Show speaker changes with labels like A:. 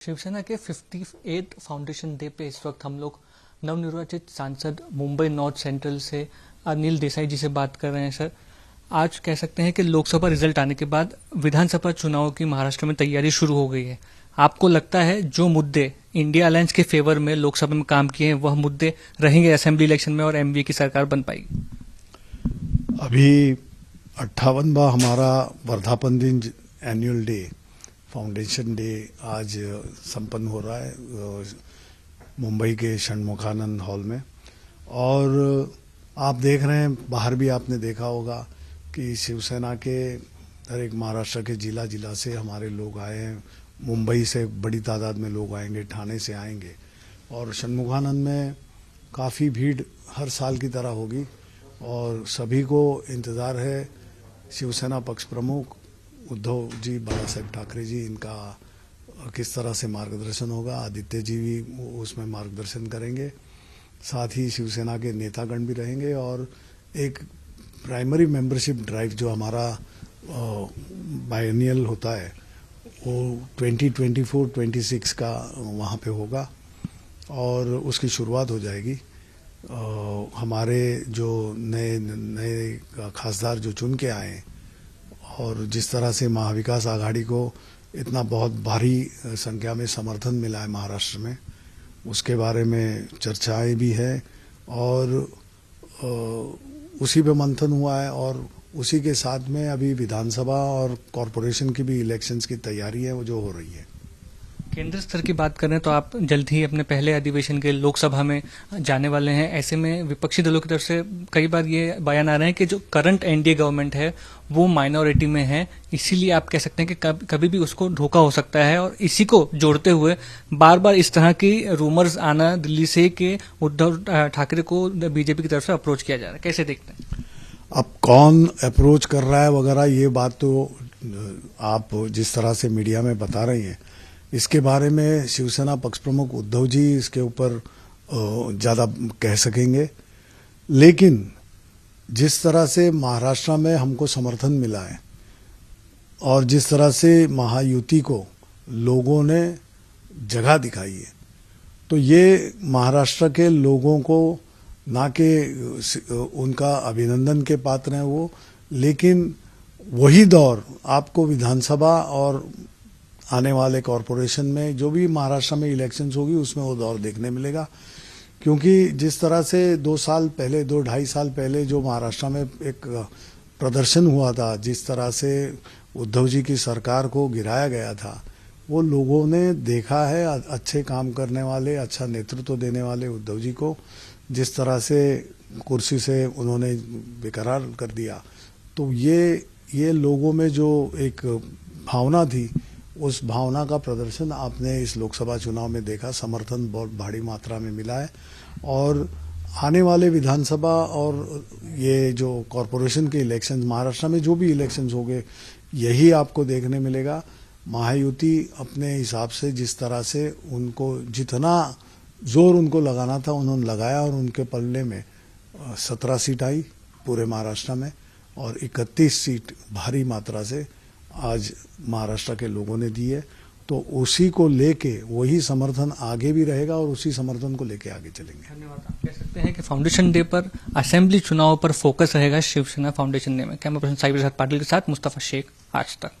A: शिवसेना के 58 foundation day पे इस वक्त हम लोग नवनिर्वाचित सांसद मुंबई नॉर्थ सेंट्रल से अनिल देसाई जी से बात कर रहे हैं। सर, आज कह सकते हैं कि लोकसभा रिजल्ट आने के बाद विधानसभा चुनाव की महाराष्ट्र में तैयारी शुरू हो गई है। आपको लगता है जो मुद्दे इंडिया अलायंस के फेवर में लोकसभा में काम किए हैं वह मुद्दे रहेंगे असेंबली इलेक्शन में और एमवी की सरकार बन पाएगी?
B: अभी 58वां हमारा वर्धापन दिन एनुअल डे फाउंडेशन डे आज संपन्न हो रहा है मुंबई के षणमुखानंद हॉल में। और आप देख रहे हैं, बाहर भी आपने देखा होगा कि शिवसेना के हर एक महाराष्ट्र के जिला जिला से हमारे लोग आए हैं। मुंबई से बड़ी तादाद में लोग आएंगे, ठाणे से आएंगे और षणमुखानंद में काफ़ी भीड़ हर साल की तरह होगी। और सभी को इंतज़ार है शिवसेना पक्ष प्रमुख उद्धव जी, बाला साहेब ठाकरे जी, इनका किस तरह से मार्गदर्शन होगा। आदित्य जी भी उसमें मार्गदर्शन करेंगे, साथ ही शिवसेना के नेतागण भी रहेंगे। और एक प्राइमरी मेंबरशिप ड्राइव जो हमारा बायनियल होता है वो 2024-26 का वहाँ पे होगा और उसकी शुरुआत हो जाएगी। हमारे जो नए खासदार जो चुन के आए हैं और जिस तरह से महाविकास आघाड़ी को इतना बहुत भारी संख्या में समर्थन मिला है महाराष्ट्र में, उसके बारे में चर्चाएं भी है और उसी पे मंथन हुआ है। और उसी के साथ में अभी विधानसभा और कॉरपोरेशन की भी इलेक्शंस की तैयारी है वो जो हो रही है।
A: केंद्र स्तर की बात करें तो आप जल्द ही अपने पहले अधिवेशन के लोकसभा में जाने वाले हैं। ऐसे में विपक्षी दलों की तरफ से कई बार ये बयान आ रहे हैं कि जो करंट एनडीए गवर्नमेंट है वो माइनॉरिटी में है, इसीलिए आप कह सकते हैं कि कभी भी उसको धोखा हो सकता है। और इसी को जोड़ते हुए बार बार इस तरह की रूमर्स आना दिल्ली से कि उद्धव ठाकरे को बीजेपी की तरफ से अप्रोच किया जा रहा है, कैसे देखते हैं?
B: अब कौन अप्रोच कर रहा है वगैरह ये बात तो आप जिस तरह से मीडिया में बता रही हैं, इसके बारे में शिवसेना पक्ष प्रमुख उद्धव जी इसके ऊपर ज़्यादा कह सकेंगे। लेकिन जिस तरह से महाराष्ट्र में हमको समर्थन मिला है और जिस तरह से महायुति को लोगों ने जगह दिखाई है, तो ये महाराष्ट्र के लोगों को ना कि उनका अभिनंदन के पात्र हैं वो, लेकिन वही दौर आपको विधानसभा और आने वाले कॉरपोरेशन में जो भी महाराष्ट्र में इलेक्शंस होगी उसमें वो दौर देखने मिलेगा। क्योंकि जिस तरह से 2-2.5 साल पहले जो महाराष्ट्र में एक प्रदर्शन हुआ था, जिस तरह से उद्धव जी की सरकार को गिराया गया था, वो लोगों ने देखा है। अच्छे काम करने वाले, अच्छा नेतृत्व देने वाले उद्धव जी को जिस तरह से कुर्सी से उन्होंने बेकरार कर दिया, तो ये लोगों में जो एक भावना थी, उस भावना का प्रदर्शन आपने इस लोकसभा चुनाव में देखा। समर्थन बहुत भारी मात्रा में मिला है और आने वाले विधानसभा और ये जो कॉरपोरेशन के इलेक्शन महाराष्ट्र में जो भी इलेक्शंस होंगे, यही आपको देखने मिलेगा। महायुति अपने हिसाब से जिस तरह से उनको जितना जोर उनको लगाना था उन्होंने लगाया और उनके पल्ले में 17 सीट आई पूरे महाराष्ट्र में और 31 सीट भारी मात्रा से आज महाराष्ट्र के लोगों ने दी है। तो उसी को लेके वही समर्थन आगे भी रहेगा और उसी समर्थन को लेके आगे चलेंगे।
A: धन्यवाद। आप कह सकते हैं कि फाउंडेशन डे पर असेंबली चुनाव पर फोकस रहेगा शिवसेना फाउंडेशन डे में। कैमरा पर्सन साइबर पाटिल के साथ मुस्तफा शेख, आज तक।